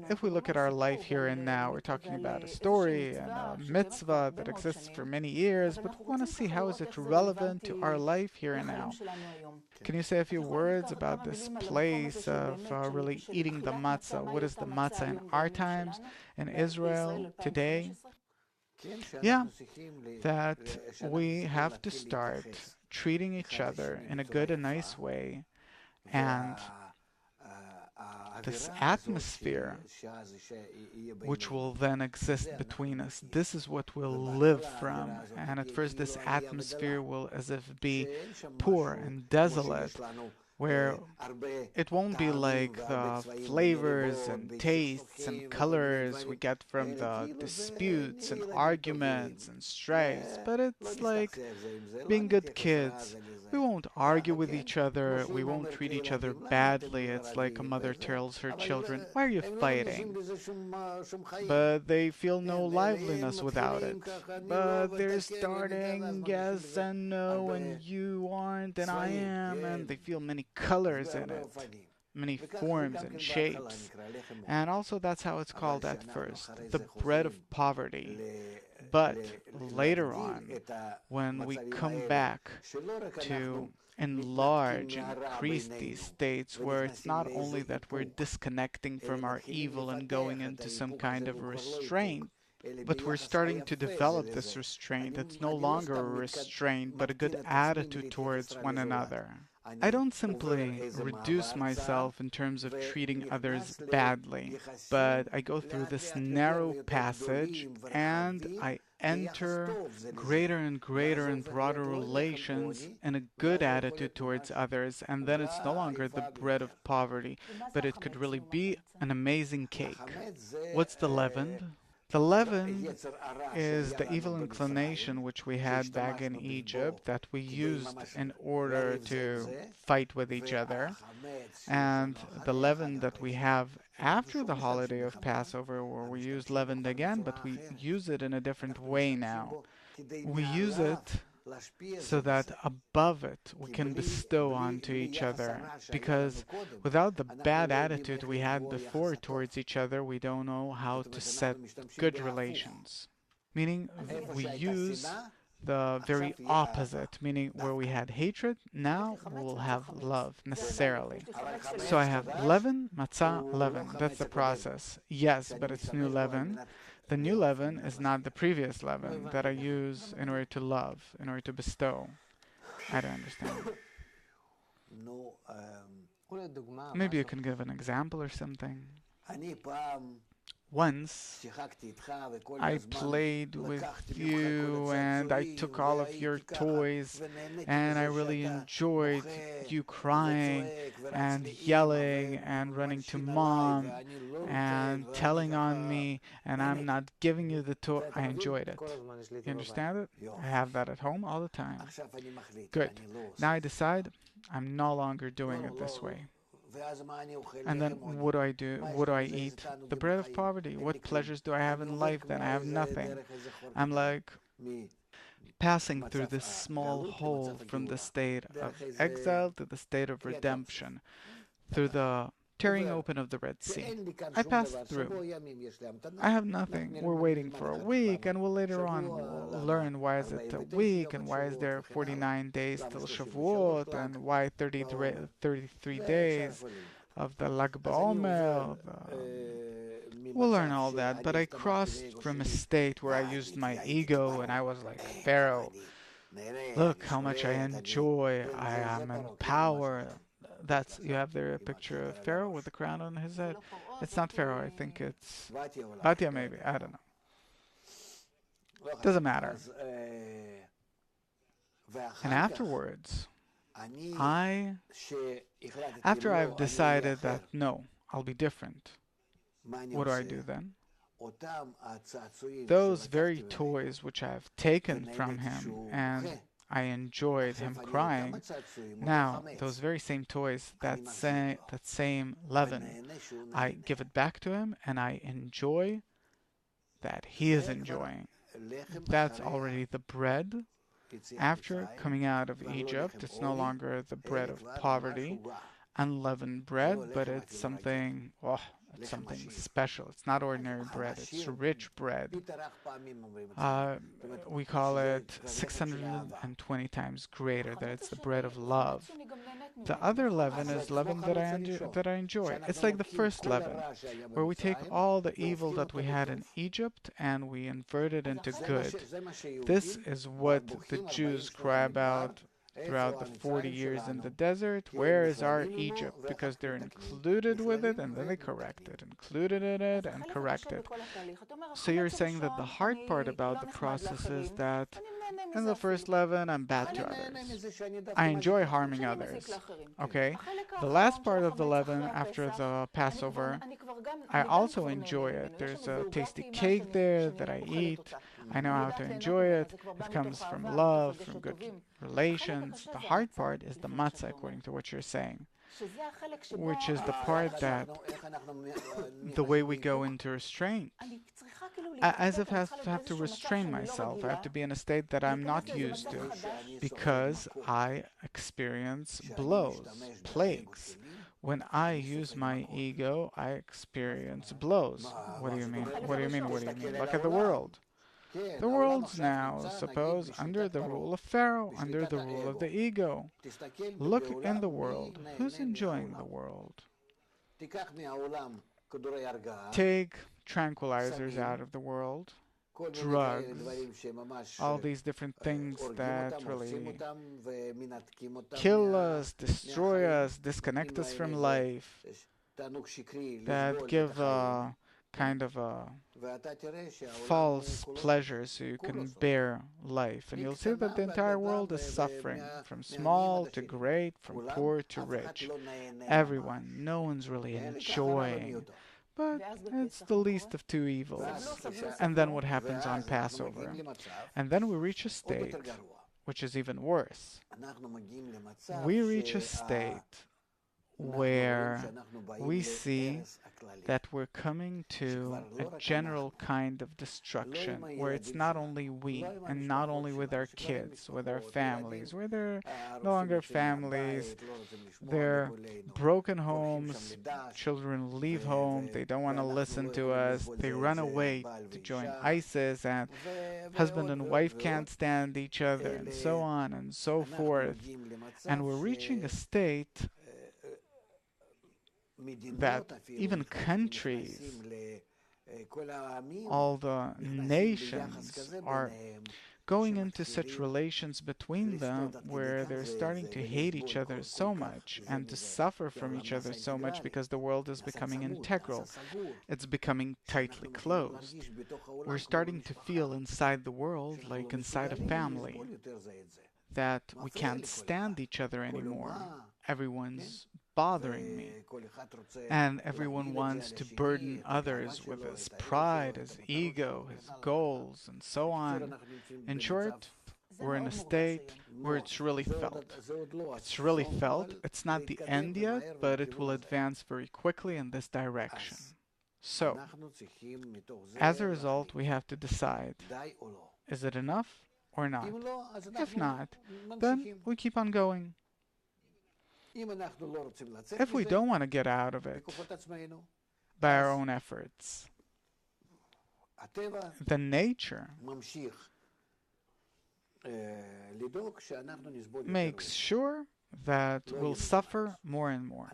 If we look at our life here and now, we're talking about a story and a mitzvah that exists for many years, but we want to see how is it relevant to our life here and now. Can you say a few words about this place of really eating the matzah? What is the matzah in our times, in Israel, today? Yeah, that we have to start treating each other in a good and nice way, and this atmosphere which will then exist between us, this is what we'll live from. And at first this atmosphere will as if be poor and desolate, where it won't be like the flavors and tastes and colors we get from the disputes and arguments and strifes, but it's like being good kids. We won't argue with each other, we won't treat each other badly. It's like a mother tells her children, "Why are you fighting?" But they feel no liveliness without it. But they're starting yes and no, and you aren't and I am, and they feel many colors in it, many forms and shapes. And also that's how it's called at first, the bread of poverty. But later on, when we come back to enlarge and increase these states where it's not only that we're disconnecting from our evil and going into some kind of restraint, but we're starting to develop this restraint. It's no longer a restraint, but a good attitude towards one another. I don't simply reduce myself in terms of treating others badly, but I go through this narrow passage and I enter greater and greater and broader relations and a good attitude towards others, and then it's no longer the bread of poverty, but it could really be an amazing cake. What's the leaven? The leaven is the evil inclination which we had back in Egypt that we used in order to fight with each other. And the leaven that we have after the holiday of Passover, where we use leaven again, but we use it in a different way now. We use it so that above it we can bestow onto each other. Because without the bad attitude we had before towards each other, we don't know how to set good relations. Meaning we use the very opposite, meaning where we had hatred, now we'll have love necessarily. So I have leaven, matzah, leaven. That's the process. Yes, but it's new leaven. The new leaven is not the previous leaven that I use in order to love, in order to bestow. I don't understand. Maybe you can give an example or something. Once I played with you and I took all of your toys and I really enjoyed you crying and yelling and running to mom and telling on me, and I'm not giving you the toy. I enjoyed it. You understand it? I have that at home all the time. Good. Now I decide I'm no longer doing it this way. And then what do I do? What do I eat? The bread of poverty. What pleasures do I have in life then? I have nothing. I'm like passing through this small hole from the state of exile to the state of redemption, through the tearing open of the Red Sea. I passed through. I have nothing. We're waiting for a week, and we'll later on learn why is it a week, and why is there 49 days till Shavuot, and why 33 days of the Lag BaOmer. We'll learn all that, but I crossed from a state where I used my ego, and I was like Pharaoh. Look how much I enjoy. I am in power. That's, you have there a picture of Pharaoh with the crown on his head. It's not Pharaoh, I think it's Batya maybe, I don't know. Doesn't matter. And afterwards, after I've decided that no, I'll be different, what do I do then? Those very toys which I have taken from him and I enjoyed him crying. Now, those very same toys, that same leaven, I give it back to him and I enjoy that he is enjoying. That's already the bread. After coming out of Egypt, it's no longer the bread of poverty. unleavened bread, but it's something, oh, it's something special. It's not ordinary bread, it's rich bread. We call it 620 times greater, that it's the bread of love. The other leaven is leaven that I enjoy. It's like the first leaven, where we take all the evil that we had in Egypt and we invert it into good. This is what the Jews cry about throughout the 40 years in the desert. Where is our Egypt? Because they're included with it and then they correct it, included in it and correct it. So you're saying that the hard part about the process is that in the first leaven, I'm bad to others. I enjoy harming others. Okay? The last part of the leaven after the Passover, I also enjoy it. There's a tasty cake there that I eat. I know how to enjoy it. It comes from love, from good relations. The hard part is the matzah, according to what you're saying, which is the part that the way we go into restraint. As if I have to restrain myself. I have to be in a state that I'm not used to because I experience blows, plagues. When I use my ego, I experience blows. What do you mean? What do you mean? What do you mean? Look at the world. The world's now, suppose, under the rule of Pharaoh, under the rule of the ego. Look in the world. Who's enjoying the world? Take tranquilizers out of the world, drugs, all these different things that really kill us, destroy us, disconnect us from life, that give a kind of a false pleasure so you can bear life. And you'll see that the entire world is suffering, from small to great, from poor to rich. Everyone, no one's really enjoying. But it's the least of two evils. And then what happens on Passover? And then we reach a state which is even worse. We reach a state where we see that we're coming to a general kind of destruction, where it's not only we, and not only with our kids, with our families, where they're no longer families, they're broken homes, children leave home, they don't want to listen to us, they run away to join ISIS, and husband and wife can't stand each other, and so on and so forth. And we're reaching a state that even countries, all the nations are going into such relations between them where they're starting to hate each other so much and to suffer from each other so much because the world is becoming integral. It's becoming tightly closed. We're starting to feel inside the world like inside a family, that we can't stand each other anymore. Everyone's bothering me, and everyone wants to burden others with his pride, his ego, his goals, and so on. In short, we're in a state where it's really felt. It's really felt. It's not the end yet, but it will advance very quickly in this direction. So, as a result, we have to decide, is it enough or not? If not, then we keep on going. If we don't want to get out of it by our own efforts, the nature makes sure that we'll suffer more and more.